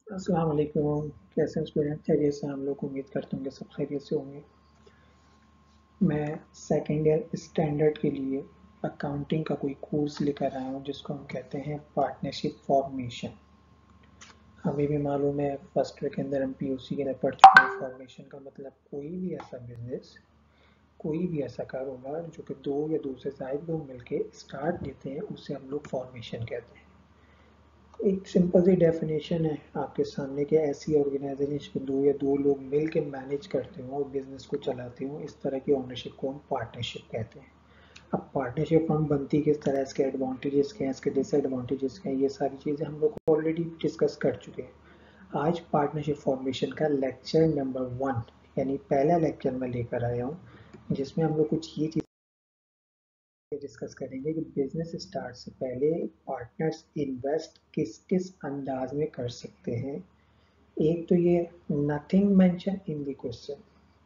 अस्सलाम वालेकुम। कैसे हैं स्टूडेंट? खैरियत से? हम लोग उम्मीद करते होंगे सब खैरियत से होंगे। मैं सेकेंड ईयर स्टैंडर्ड के लिए अकाउंटिंग का कोई कोर्स लेकर आया हूँ जिसको हम कहते हैं पार्टनरशिप फॉर्मेशन। हमें भी मालूम है फर्स्ट ईयर के अंदर हम पीओसी के अंदर पढ़ चुके हैं। फॉर्मेशन का मतलब कोई भी ऐसा बिजनेस, कोई भी ऐसा कारोबार जो कि दो या दो से ज्यादा लोग मिलके स्टार्ट देते हैं उसे हम लोग फॉर्मेशन कहते हैं। एक सिंपल सी डेफिनेशन है आपके सामने कि ऐसी ऑर्गेनाइजेशन जिसमें दो या दो लोग मिल के मैनेज करते हो और बिजनेस को चलाते हो, इस तरह की ओनरशिप को हम पार्टनरशिप कहते हैं। अब पार्टनरशिप फॉर्म बनती किस तरह, इसके एडवांटेजेस क्या हैं, इसके डिसएडवांटेजेस क्या हैं, ये सारी चीज़ें हम लोग ऑलरेडी डिस्कस कर चुके हैं। आज पार्टनरशिप फॉर्मेशन का लेक्चर नंबर 1 यानी पहला लेक्चर मैं लेकर आया हूँ, जिसमें हम लोग कुछ ये चीज़ डिस्कस करेंगे कि बिजनेस स्टार्ट से पहले पार्टनर्स इन्वेस्ट किस किस अंदाज में कर सकते हैं। एक तो ये nothing mention in the question,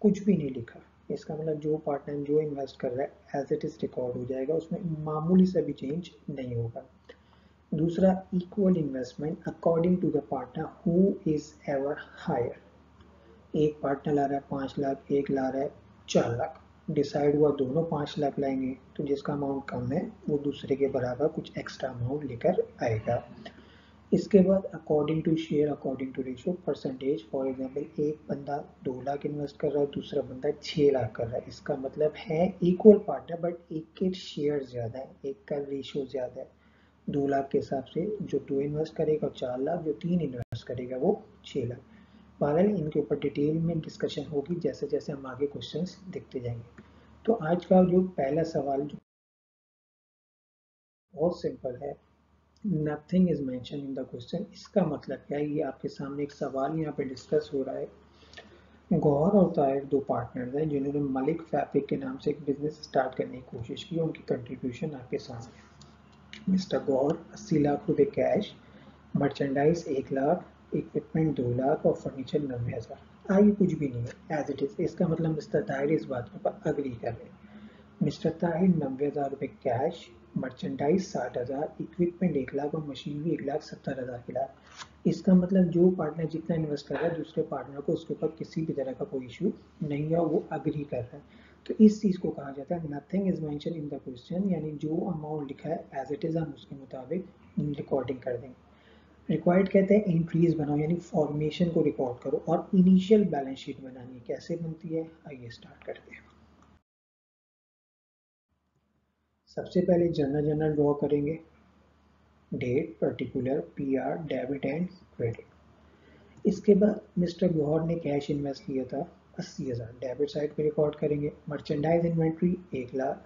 कुछ भी नहीं लिखा। इसका मतलब जो पार्टनर जो इन्वेस्ट कर रहा है एज इट इज रिकॉर्ड हो जाएगा, उसमें मामूली सा भी चेंज नहीं होगा। दूसरा, equal investment according to the partner who is ever higher. एक पार्टनर ला रहा है 5 लाख, एक ला रहा है 4 लाख। डिसाइड हुआ दोनों 5 लाख लाएंगे, तो जिसका अमाउंट कम है वो दूसरे के बराबर कुछ एक्स्ट्रा अमाउंट लेकर आएगा। इसके बाद according to share, according to ratio, percentage. For example एक बंदा 2 लाख इन्वेस्ट कर रहा है, दूसरा बंदा 6 लाख कर रहा है। इसका मतलब है इक्वल पार्टनर बट एक के शेयर ज़्यादा है, एक का रेशियो ज़्यादा है। 2 लाख के हिसाब से जो 2 इन्वेस्ट करेगा, और 4 लाख जो 3 इन्वेस्ट करेगा वो 6 लाख। बहरहाल इनके ऊपर डिटेल में डिस्कशन होगी जैसे जैसे हम आगे क्वेश्चंस देखते जाएंगे। तो आज का जो पहला सवाल जो बहुत सिंपल है, nothing is mention in the question, इसका मतलब क्या है? ये आपके सामने एक सवाल यहाँ पे डिस्कस हो रहा है। गौहर और ताहिर दो पार्टनर्स हैं जिन्होंने मलिक फैब्रिक के नाम से एक बिजनेस स्टार्ट करने की कोशिश की। उनकी कंट्रीब्यूशन आपके सामने। मिस्टर गौहर 80 लाख रुपए cash, merchandise 1 lakh, equipment 2 lakh और फर्नीचर 90,000। आगे कुछ भी नहीं है, एज इट इज। इसका मतलब मिस्टर ताहिर इस बात पर अग्री कर रहे हैं। मिस्टर ताहिर 90,000 रुपये कैश, मर्चेंडाइज 60,000, इक्विपमेंट 1 लाख और मशीनरी 1,70,000 की लाख। इसका मतलब जो पार्टनर जितना इन्वेस्ट कर रहा है दूसरे पार्टनर को उसके ऊपर किसी भी तरह का कोई इशू नहीं है, वो अग्री कर रहा है। तो इस चीज़ को कहा जाता है nothing is mention in the question, यानी जो अमाउंट लिखा है एज इट इज हम उसके मुताबिक रिकॉर्डिंग कर देंगे। रिक्वायर्ड कहते हैं एंट्रीज बनाओ, यानी फॉर्मेशन को रिकॉर्ड करो। और इनिशियल बैलेंस शीट बनानी कैसे बनती है, आइए स्टार्ट करते हैं। सबसे पहले जनरल ड्रॉ करेंगे। Date, particular, PR, debit and credit. इसके बाद मिस्टर गौहर ने कैश इन्वेस्ट किया था 80,000, डेबिट साइड पे रिकॉर्ड करेंगे। Merchandise inventory 1 lakh,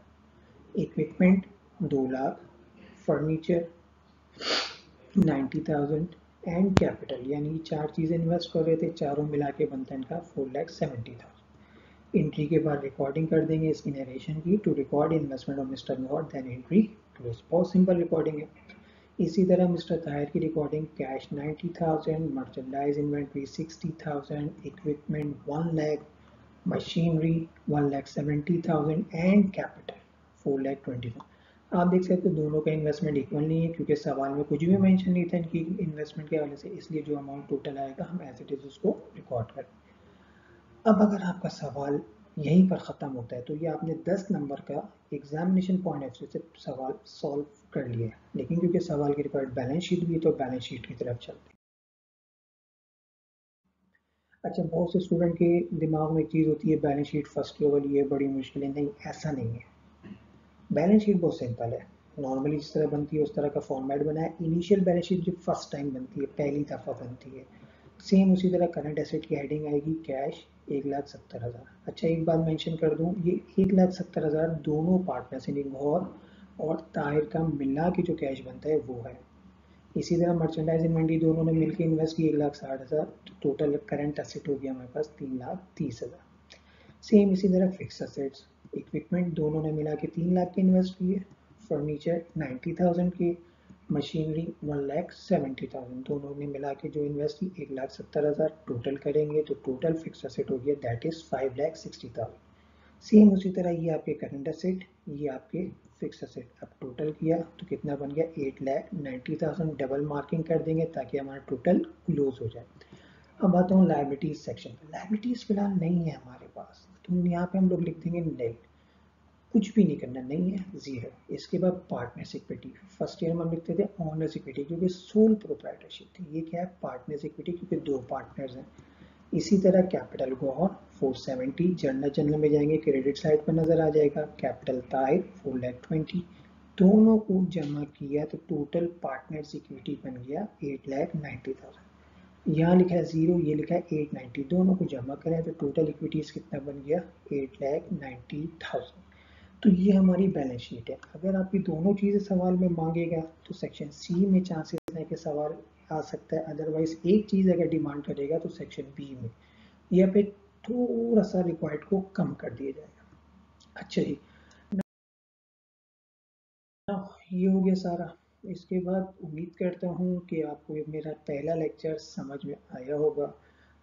equipment 2 lakh, furniture 90,000 and capital, यानी चार चीज़ें इन्वेस्ट कर रहे थे, चारों मिला के बनता है इनका 4,70,000। एंट्री के बाद रिकॉर्डिंग कर देंगे इसकी नरेशन की, to record investment of mister Gauhar then entry close. बहुत सिंपल रिकॉर्डिंग है। इसी तरह मिस्टर ताहिर की recording, cash 90,000, merchandise inventory 60,000, equipment 1 lakh, machinery 1,70,000 and capital 4,20,000। आप देख सकते हो दोनों का इन्वेस्टमेंट इक्वल नहीं है, क्योंकि सवाल में कुछ भी मेंशन नहीं था इनकी इन्वेस्टमेंट के हवाले से, इसलिए जो अमाउंट टोटल आएगा हम एज इट इज उसको रिकॉर्ड करें। अब अगर आपका सवाल यहीं पर ख़त्म होता है तो ये आपने 10 नंबर का एग्जामिनेशन पॉइंट ऑफ व्यू से सवाल सॉल्व कर लिया है। लेकिन क्योंकि सवाल की रिक्वायर्ड बैलेंस शीट भी है तो बैलेंस शीट की तरफ चलते हैं। अच्छा, बहुत से स्टूडेंट के दिमाग में एक चीज़ होती है बैलेंस शीट फर्स्ट ईयर वाली है, बड़ी मुश्किल है। नहीं, ऐसा नहीं है। बैलेंस शीट बहुत सिंपल है, नॉर्मली जिस तरह बनती है उस तरह का फॉर्मेट बना है। इनिशियल बैलेंस शीट जो फर्स्ट टाइम बनती है, पहली दफ़ा बनती है, सेम उसी तरह करंट एसेट की हेडिंग आएगी कैश 1,70,000। अच्छा, एक बात मेंशन कर दूं, ये 1,70,000 दोनों पार्टनर्स यानी गौर और ताहिर का मिला के जो कैश बनता है वो है। इसी तरह मर्चेंडाइज इन्वेंट्री दोनों ने मिलकर इन्वेस्ट की 1,60,000, तो टोटल करंट एसेट हो गया हमारे पास 3,30,000। सेम इसी तरह फिक्स असेट्स, इक्विपमेंट दोनों ने मिला के 3 लाख के इन्वेस्ट किए, फर्नीचर 90,000 के, मशीनरी 1,70,000, दोनों ने मिला के जो इन्वेस्ट की 1,70,000, टोटल करेंगे तो टोटल फिक्स असेट हो गया दैट इज 5,60,000। सेम उसी तरह ये आपके करंट असेट, ये आपके फिक्स असेट, अब टोटल किया तो कितना बन गया 8,90,000, डबल मार्किंग कर देंगे ताकि हमारा टोटल क्लोज हो जाए। अब आता हूँ लाइबिलिटीज सेक्शन। लाइबिलिटीज फिलहाल नहीं है हमारे पास, तो यहाँ पे हम लोग लिख देंगे नील, कुछ भी नहीं करना, नहीं है जीरो। इसके बाद पार्टनर्स इक्विटी, फर्स्ट ईयर में हम लिखते थे ओनर्स इक्विटी क्योंकि सोल प्रोप्राइटरशिप थी, ये क्या है पार्टनर्स इक्विटी क्योंकि दो पार्टनर्स हैं। इसी तरह कैपिटल गौहर 470, जनरल में जाएंगे क्रेडिट साइड पर नजर आ जाएगा, कैपिटल ताहिर 4,20,000, दोनों को जमा किया तो टोटल पार्टनर्स इक्विटी बन गया 8,90,000। यहाँ लिखा है जीरो, ये लिखा है 890, दोनों को जमा करें तो टोटल इक्विटीज कितना बन गया 8,90,000। तो ये हमारी बैलेंस शीट है। अगर आपकी दोनों चीज़ें सवाल में मांगेगा तो सेक्शन सी में चांसेस है कि सवाल आ सकता है, अदरवाइज एक चीज़ अगर डिमांड करेगा तो सेक्शन बी में या पे थोड़ा सा रिक्वायर्ड को कम कर दिया जाएगा। अच्छा जी, ये हो गया सारा। इसके बाद उम्मीद करता हूँ कि आपको मेरा पहला लेक्चर समझ में आया होगा।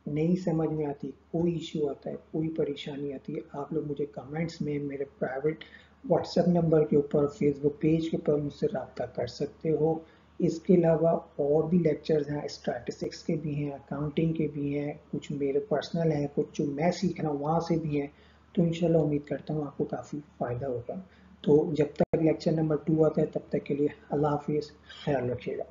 नहीं समझ में आती, कोई इश्यू आता है, कोई परेशानी आती है, आप लोग मुझे कमेंट्स में मेरे प्राइवेट व्हाट्सएप नंबर के ऊपर, फेसबुक पेज के ऊपर मुझसे रब्ता कर सकते हो। इसके अलावा और भी लेक्चर्स हैं, स्टैटिस्टिक्स के भी हैं, अकाउंटिंग के भी हैं, कुछ मेरे पर्सनल हैं, कुछ जो मैं सीख रहा हूँ वहाँ से भी हैं। तो इंशाल्लाह उम्मीद करता हूँ आपको काफ़ी फ़ायदा होगा। तो जब तक लेक्चर नंबर 2 आता है तब तक के लिए अल्लाह हाफिज़, ख्याल रखिएगा।